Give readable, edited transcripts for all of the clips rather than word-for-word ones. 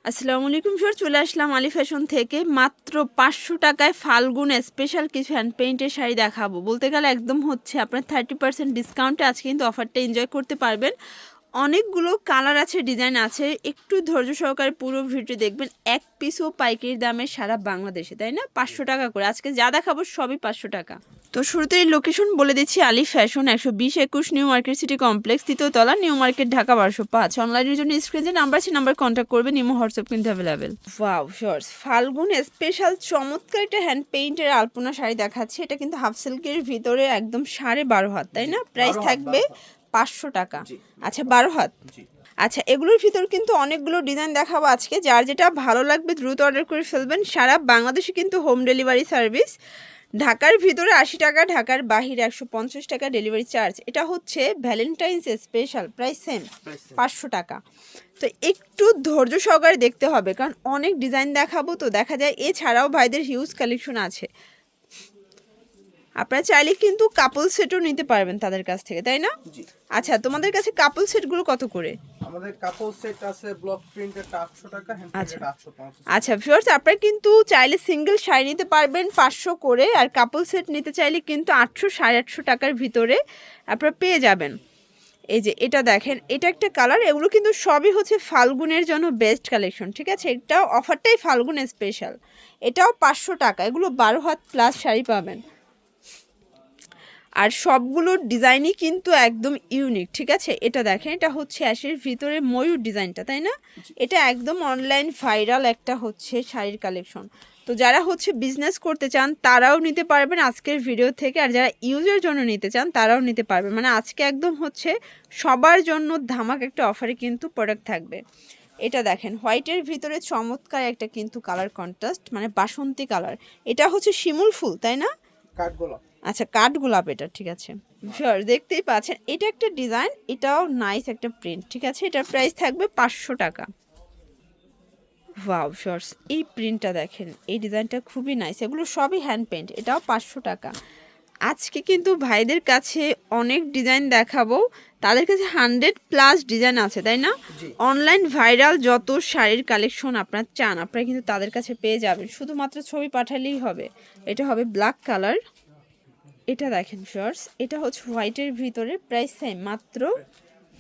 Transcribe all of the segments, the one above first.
আসসালামু আলাইকুম স্যার, চলে আসলাম আলী ফ্যাশন থেকে। মাত্র 500 টাকায় ফাল্গুন স্পেশাল কিছু হ্যান্ড পেইন্টের শাড়ি দেখাবো। বলতে গেলে একদম হচ্ছে আপনার 30% ডিসকাউন্টে আজকে কিন্তু অফারটা এনজয় করতে পারবেন। অনেকগুলো কালার আছে, ডিজাইন আছে, একটু ধৈর্য সহকারে পুরো ভিডিও দেখবেন। এক পিসও পাইকারি দামে সারা বাংলাদেশে, তাই না? 500 টাকা করে আজকে যা দেখাবো সবই 500 টাকা। তো শুরুতেই লোকেশন বলে দিচ্ছি, Ali fashion 120-21 new market city complex, 3য় তলা, নিউ মার্কেট, ঢাকা 1205। অনলাইনের জন্য স্ক্রিনে নাম্বার আছে, নাম্বার কন্ট্যাক্ট করবেন। ইমো হোয়াটসঅ্যাপ কিন্তু অ্যাভেলেবেল। ওয়াও শর্টস ফাল্গুন স্পেশাল চমৎকার একটা হ্যান্ড পেইন্টের আলপনা শাড়ি দেখাচ্ছে। এটা কিন্তু হাফ সিল্কের ভিতরে একদম 12.5 হাত, তাই না? প্রাইস থাকবে 500 টাকা। আচ্ছা 12 হাত। আচ্ছা, এগুলোর ভিতর কিন্তু অনেকগুলো ডিজাইন দেখাবো আজকে। যার যেটা ভালো লাগবে দ্রুত অর্ডার করে ফেলবেন। সারা বাংলাদেশে কিন্তু হোম ডেলিভারি সার্ভিস। ঢাকার ভিতরে 80 টাকা, ঢাকার বাহিরে 150 টাকা ডেলিভারি চার্জ। এটা হচ্ছে ভ্যালেন্টাইন্স স্পেশাল, প্রাইস সেম 500 টাকা। তো একটু ধৈর্য সহকারে দেখতে হবে, কারণ অনেক ডিজাইন দেখাবো। তো দেখা যায় এছাড়াও ভাইদের হিউজ কালেকশন আছে। আপনারা চাইলে কিন্তু কাপল সেটও নিতে পারবেন তাদের কাছ থেকে, তাই না? আচ্ছা, তোমাদের কাছে কাপল সেটগুলো কত করে? আমাদের কাপল সেট আছে ব্লক প্রিন্টেরটা 800 টাকা, হ্যান্ড প্রিন্টেরটা 850 টাকা। আচ্ছা ভিউয়ার্স, আপনারা কিন্তু চাইলে সিঙ্গেল শাড়ি নিতে পারবেন 500 করে, আর কাপল সেট নিতে চাইলে কিন্তু 800 850 টাকার ভিতরে আপনারা পেয়ে যাবেন। এই যে এটা দেখেন, এটা একটা কালার। এগুলো কিন্তু সবই হচ্ছে ফাল্গুনের জন্য বেস্ট কালেকশন, ঠিক আছে? এটাও অফারটাই ফাল্গুন স্পেশাল। এটাও 500 টাকা। এগুলো 12 হাত প্লাস শাড়ি পাবেন, আর সবগুলোর ডিজাইনই কিন্তু একদম ইউনিক, ঠিক আছে? এটা দেখেন, এটা হচ্ছে অ্যাশের ভিতরে ময়ূর ডিজাইনটা, তাই না? এটা একদম অনলাইন ভাইরাল একটা হচ্ছে শাড়ির কালেকশন। তো যারা হচ্ছে বিজনেস করতে চান তারাও নিতে পারবেন আজকের ভিডিও থেকে, আর যারা ইউজের জন্য নিতে চান তারাও নিতে পারবেন। মানে আজকে একদম হচ্ছে সবার জন্য ধামাক একটা অফারে কিন্তু প্রোডাক্ট থাকবে। এটা দেখেন, হোয়াইটের ভিতরে চমৎকার একটা কিন্তু কালার কন্ট্রাস্ট, মানে বাসন্তী কালার। এটা হচ্ছে শিমুল ফুল, তাই না? কাঠগোলাপ। আচ্ছা, কাঠগোলাপ, এটা ঠিক আছে। শিওর, দেখতেই পাচ্ছেন এটা একটা ডিজাইন, এটাও নাইস একটা প্রিন্ট, ঠিক আছে? এটার প্রাইস থাকবে 500 টাকা। ওয়াও শর্টস, এই প্রিন্টটা দেখেন, এই ডিজাইনটা খুবই নাইস। এগুলো সবই হ্যান্ড পেন্ট, এটাও 500 টাকা। আজকে কিন্তু ভাইদের কাছে অনেক ডিজাইন দেখাবো। তাদের কাছে 100+ ডিজাইন আছে, তাই না? অনলাইন ভাইরাল যত শাড়ির কালেকশন আপনার চান, আপনারা কিন্তু তাদের কাছে পেয়ে যাবেন। শুধুমাত্র ছবি পাঠালেই হবে। এটা হবে ব্ল্যাক কালার। এটা দেখেন শর্টস, এটা হচ্ছে হোয়াইটের ভিতরে, প্রাইস সেম মাত্র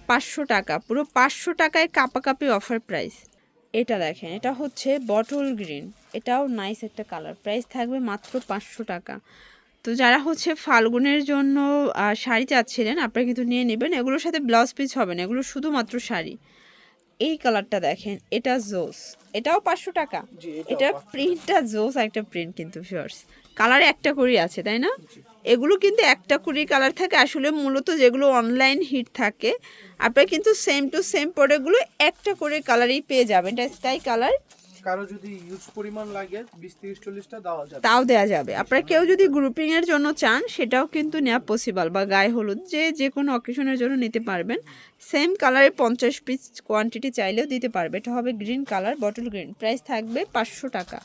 500 টাকা। পুরো 500 টাকায় কাপাকাপি অফার প্রাইস। এটা দেখেন, এটা হচ্ছে বটল গ্রিন, এটাও নাইস একটা কালার। প্রাইস থাকবে মাত্র 500 টাকা। তো যারা হচ্ছে ফাল্গুনের জন্য শাড়ি চাচ্ছিলেন, আপনারা কিন্তু নিয়ে নেবেন। এগুলোর সাথে ব্লাউজ পিস হবে না, এগুলো শুধুমাত্র শাড়ি। এই কালারটা দেখেন, এটা জোস, এটাও 500 টাকা। এটা প্রিন্টটা জোস একটা প্রিন্ট কিন্তু ভিউয়ার্স। কালার একটা করেই আছে, তাই না? এগুলো কিন্তু একটা করেই কালার থাকে। আসলে মূলত যেগুলো অনলাইন হিট থাকে, আপনারা কিন্তু সেম টু সেম প্রোডাক্টগুলো একটা করে কালারই পেয়ে যাবেন। এটা স্কাই কালার। কারো যদি ইউজ পরিমাণ লাগে 20 30 40টা দেওয়া যাবে, তাও দেওয়া যাবে। আপনারা কেউ যদি গ্রুপিংয়ের জন্য চান সেটাও কিন্তু নেওয়া পসিবল, বা গায়ে হলুদ যে কোনো অকেশনের জন্য নিতে পারবেন। সেম কালারে 50 পিস কোয়ান্টিটি চাইলেও দিতে পারবে। এটা হবে green colour, bottle green. Price থাকবে 500 টাকা।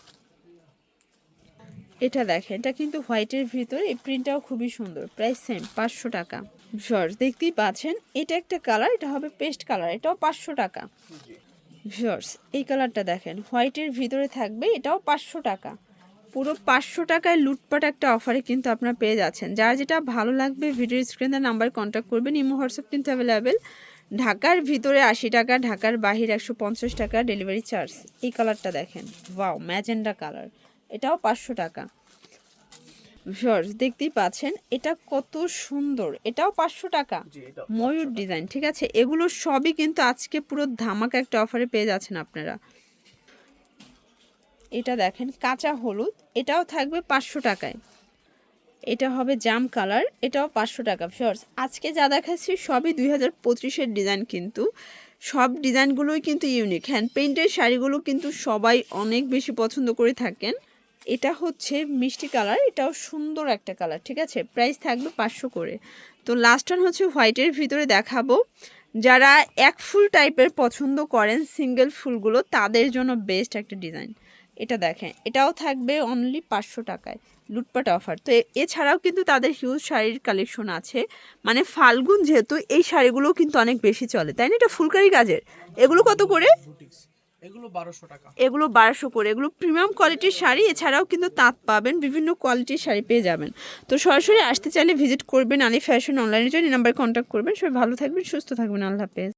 এটা দেখেন, এটা কিন্তু হোয়াইটের ভিতরে, এই প্রিন্টটাও খুবই সুন্দর। প্রাইস সেম 500 টাকা। শর্টস দেখতেই পাচ্ছেন, এটা একটা কালার, এটা হবে পেস্ট কালার, এটাও 500 টাকা। শর্টস এই কালারটা দেখেন, হোয়াইটের ভিতরে থাকবে, এটাও 500 টাকা। পুরো 500 টাকায় লুটপাট একটা অফারে কিন্তু আপনারা পেয়ে যাচ্ছেন। যার যেটা ভালো লাগবে ভিডিও স্ক্রিনের নাম্বার কন্ট্যাক্ট করবেন। ইমো হোয়াটসঅ্যাপ কিন্তু অ্যাভেলেবেল। ঢাকার ভিতরে 80 টাকা, ঢাকার বাহির 150 টাকা ডেলিভারি চার্জ। এই কালারটা দেখেন, ওয়াও ম্যাজেন্ডা কালার, এটাও 500 টাকা। শর্টস দেখতেই পাচ্ছেন, এটা কত সুন্দর, এটাও 500 টাকা। ময়ূর ডিজাইন, ঠিক আছে? এগুলো সবই কিন্তু আজকে পুরো ধামাকা একটা অফারে পেয়ে যাচ্ছেন আপনারা। এটা দেখেন কাঁচা হলুদ, এটাও থাকবে 500 টাকায়। এটা হবে জাম কালার, এটাও 500 টাকা। শর্টস আজকে যা দেখাচ্ছি সবই 2025-এর ডিজাইন, কিন্তু সব ডিজাইনগুলোই কিন্তু ইউনিক। হ্যান্ড পেইন্টের শাড়িগুলো কিন্তু সবাই অনেক বেশি পছন্দ করে থাকেন। এটা হচ্ছে মিষ্টি কালার, এটাও সুন্দর একটা কালার, ঠিক আছে? প্রাইস থাকবে 500 করে। তো লাস্ট ওয়ান হচ্ছে হোয়াইটের ভিতরে দেখাবো। যারা এক ফুল টাইপের পছন্দ করেন, সিঙ্গেল ফুলগুলো, তাদের জন্য বেস্ট একটা ডিজাইন। এটা দেখেন, এটাও থাকবে অনলি 500 টাকায়। লুটপাট অফার। তো এছাড়াও কিন্তু তাদের হিউজ শাড়ির কালেকশন আছে। মানে ফাল্গুন যেহেতু, এই শাড়িগুলো কিন্তু অনেক বেশি চলে, তাই না? এটা ফুলকারি কাজের। এগুলো কত করে? এগুলো 1200 টাকা। এগুলো 1200 করে। এগুলো প্রিমিয়াম কোয়ালিটির শাড়ি, এছাড়াও কিন্তু তাঁত পাবেন, বিভিন্ন কোয়ালিটির শাড়ি পেয়ে যাবেন। তো সরাসরি আসতে চাইলে ভিজিট করবেন আলি ফ্যাশন অনলাইনের জন্য, এই নাম্বারে কন্ট্যাক্ট করবেন। সবাই ভালো থাকবেন, সুস্থ থাকবেন, আল্লাহ হাফেজ।